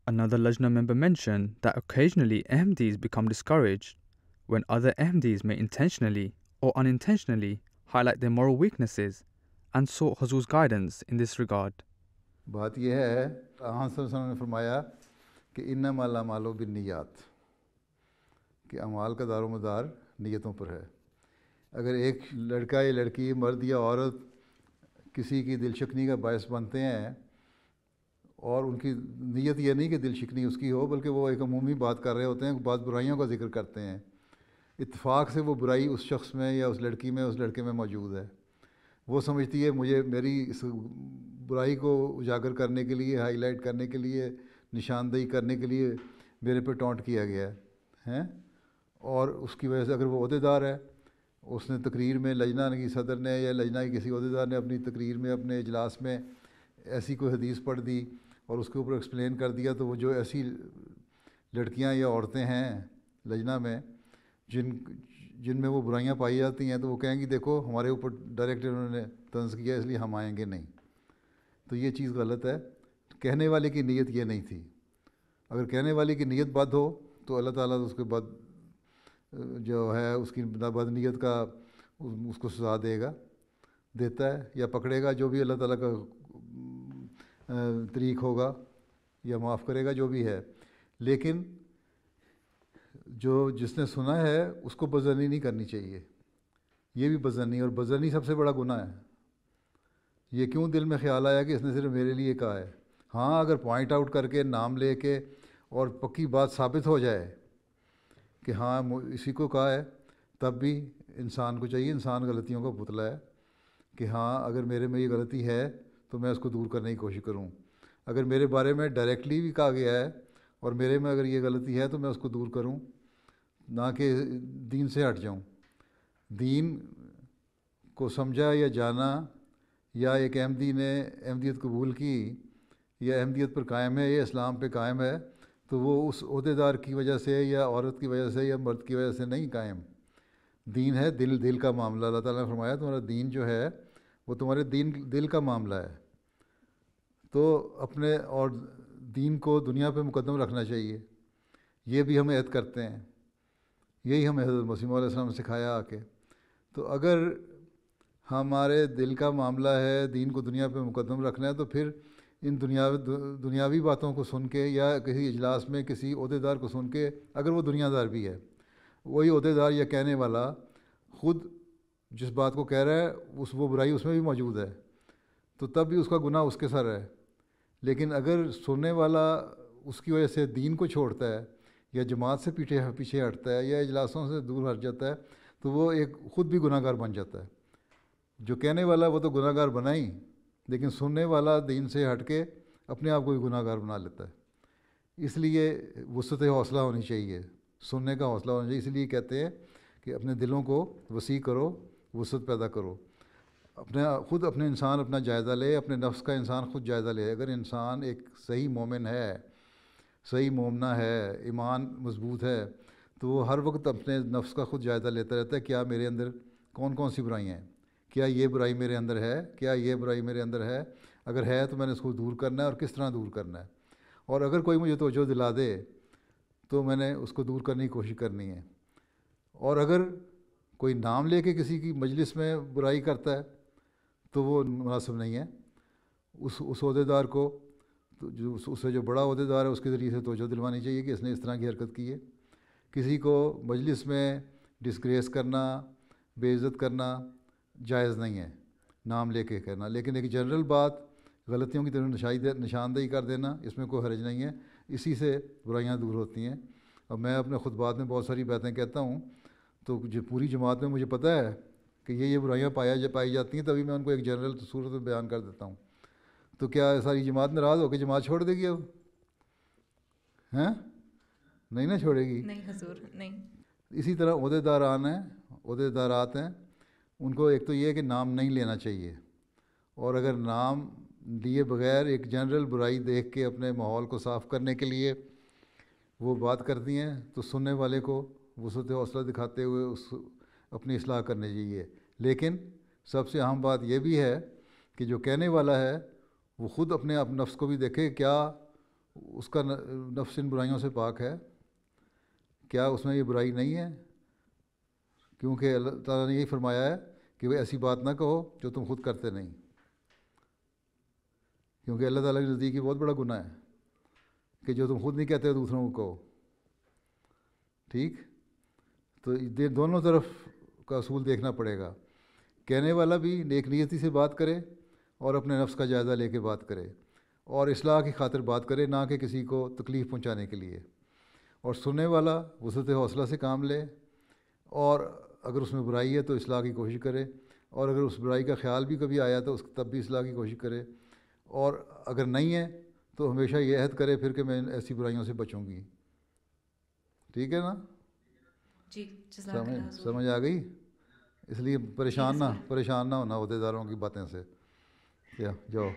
Another Lajna member mentioned that occasionally Ahmadis become discouraged when other Ahmadis may intentionally or unintentionally highlight their moral weaknesses and sought Huzur's guidance in this regard. बात यह है, हाँ sir ने फरमाया कि इन्नमल अमालु बिन्नियात, कि अमाल का दारोमदार नीयतों पर है। अगर एक लड़का या लड़की, मर्द या औरत किसी की दिल शिकनी का बायस बनते हैं और उनकी नीयत ये नहीं कि दिल शिकनी उसकी हो, बल्कि वो एक अमूमी बात कर रहे होते हैं, बात बुराइयों का जिक्र करते हैं, इत्तेफाक से वो बुराई उस शख्स में या उस लड़की में, उस लड़के में मौजूद है। वो समझती है मुझे मेरी इस बुराई को उजागर करने के लिए, हाईलाइट करने के लिए, निशानदेही करने के लिए मेरे पे टॉन्ट किया गया है। और उसकी वजह से अगर वो ओहदेदार है, उसने तकरीर में, लजना की सदर ने या लजना की किसी ओहदेदार ने अपनी तकरीर में, अपने इजलास में ऐसी कोई हदीस पढ़ दी और उसके ऊपर एक्सप्लेन कर दिया, तो वो जो ऐसी लड़कियां या औरतें हैं लजना में जिनमें वो बुराइयां पाई जाती हैं, तो वो कहेंगी देखो हमारे ऊपर डायरेक्ट उन्होंने तंज किया, इसलिए हम आएंगे नहीं। तो ये चीज़ गलत है। कहने वाले की नीयत ये नहीं थी। अगर कहने वाले की नीयत बद हो तो अल्लाह ताला उसके बाद जो है उसकी बद नीयत का उसको सज़ा देता है या पकड़ेगा, जो भी अल्लाह ताला का तरीक़ होगा या माफ़ करेगा, जो भी है। लेकिन जो जिसने सुना है उसको बज़नी नहीं करनी चाहिए। ये भी बज़नी, और बज़नी सबसे बड़ा गुनाह है। ये क्यों दिल में ख्याल आया कि इसने सिर्फ मेरे लिए कहा है? हाँ, अगर पॉइंट आउट करके नाम लेके और पक्की बात साबित हो जाए कि हाँ इसी को कहा है, तब भी इंसान को चाहिए, इंसान गलतियों का पुतला है, कि हाँ अगर मेरे में ये गलती है तो मैं उसको दूर करने की कोशिश करूँ। अगर मेरे बारे में डायरेक्टली भी कहा गया है और मेरे में अगर ये गलती है तो मैं उसको दूर करूँ, ना कि दीन से हट जाऊँ। दीन को समझा या जाना, या एक अहमदी ने अहमदियत कबूल की या अहमदियत पर कायम है या इस्लाम पे कायम है, तो वो उस ओहदेदार की वजह से या औरत की वजह से या मर्द की वजह से नहीं कायम। दीन है दिल का मामला। अल्लाह ताला ने फरमाया तुम्हारा दीन जो है वो तुम्हारे दिल का मामला है। तो अपने और दीन को दुनिया पे मुकद्दम रखना चाहिए। ये भी हम ऐद करते हैं, यही हमें हज़रत मसीह मौऊद अलैहिस्सलाम ने सिखाया आके। तो अगर हमारे दिल का मामला है, दीन को दुनिया पे मुकद्दम रखना है, तो फिर इन दुनियावी बातों को सुन के या किसी इजलास में किसी ओहदेदार को सुन के, अगर वो दुनियादार भी है, वही ओहदेदार या कहने वाला ख़ुद जिस बात को कह रहा है वो बुराई उसमें भी मौजूद है, तो तब भी उसका गुनाह उसके सर है। लेकिन अगर सुनने वाला उसकी वजह से दीन को छोड़ता है या जमात से पीछे हटता है या इजलासों से दूर हट जाता है, तो वो एक ख़ुद भी गुनाहगार बन जाता है। जो कहने वाला वो तो गुनाहगार बना ही, लेकिन सुनने वाला दीन से हट के अपने आप को भी गुनाहगार बना लेता है। इसलिए वसअत हौसला होनी चाहिए, सुनने का हौसला होना चाहिए। इसलिए कहते हैं कि अपने दिलों को वसी करो, वसअत पैदा करो। ख़ुद अपने इंसान अपना जायज़ा ले, अपने नफ्स का इंसान ख़ुद जायज़ा ले। अगर इंसान एक सही मोमिन है, सही मोमना है, ईमान मजबूत है, तो वो हर वक्त अपने नफ्स का ख़ुद जायज़ा लेता रहता है, क्या मेरे अंदर कौन कौन सी बुराइयाँ हैं, क्या ये बुराई मेरे अंदर है, क्या ये बुराई मेरे अंदर है, अगर है तो मैंने इसको दूर करना है और किस तरह दूर करना है। और अगर कोई मुझे तवज्जो दिला दे तो मैंने उसको दूर करने की कोशिश करनी है। और अगर कोई नाम लेके किसी की मजलिस में बुराई करता है तो वो मुनासिब नहीं है। उस ओहदेदार को तो उससे जो बड़ा ओहदेदार है उसके ज़रिए से तवज्जो दिलवानी चाहिए कि इसने इस तरह की हरकत की है। किसी को मजलिस में डिस्ग्रेस करना, बेइज्जत करना जायज़ नहीं है, नाम लेके कहना। लेकिन एक जनरल बात गलतियों की तरफ निशानदेही कर देना, इसमें कोई हर्ज नहीं है। इसी से बुराइयां दूर होती हैं। अब मैं अपने खुतबात में बहुत सारी बातें कहता हूँ, तो जो पूरी जमात में मुझे पता है कि ये बुराइयां पाई जाती हैं, तभी मैं उनको एक जनरल सूरत में बयान कर देता हूँ। तो क्या सारी जमात नाराज़ होकर जमात छोड़ देगी अब? हैं? नहीं ना छोड़ेगी। नहीं हुजूर, नहीं। इसी तरह ओहदेदारात हैं, उनको एक तो ये है कि नाम नहीं लेना चाहिए, और अगर नाम लिए बग़ैर एक जनरल बुराई देख के अपने माहौल को साफ़ करने के लिए वो बात करती हैं, तो सुनने वाले को वसअत हौसला दिखाते हुए अपनी इस्लाह करनी चाहिए। लेकिन सबसे अहम बात यह भी है कि जो कहने वाला है वो ख़ुद अपने आप नफ्स को भी देखे, क्या اس کا نفس ان برائیوں سے پاک ہے؟ کیا اس میں یہ برائی نہیں ہے؟ کیونکہ اللہ تعالیٰ نے یہی فرمایا ہے کہ وہ ایسی بات نہ کہو جو تم خود کرتے نہیں، کیونکہ اللہ تعالیٰ کے نزدیک یہ بہت بڑا گناہ ہے کہ جو تم خود نہیں کہتے دوسروں کو کہو. ٹھیک، تو دونوں طرف کا اصول دیکھنا پڑے گا. کہنے والا بھی نیک نیتی سے بات کرے اور اپنے نفس کا جائزہ لے کے بات کرے اور اصلاح کی خاطر بات کرے، نہ کہ کسی کو تکلیف پہنچانے کے لیے. اور سننے والا وسعت حوصلہ سے کام لے، اور اگر اس میں برائی ہے تو اصلاح کی کوشش کرے، اور اگر اس برائی کا خیال بھی کبھی آیا تو اس تب بھی اصلاح کی کوشش کرے، اور اگر نہیں ہے تو ہمیشہ یہ عہد کرے پھر کہ میں ایسی برائیوں سے بچوں گی. ٹھیک ہے نا؟ جی جزاک اللہ حضور. سمجھ آ گئی؟ اس لیے پریشان نہ ہونا عہدیداروں کی باتیں سے. جاؤ.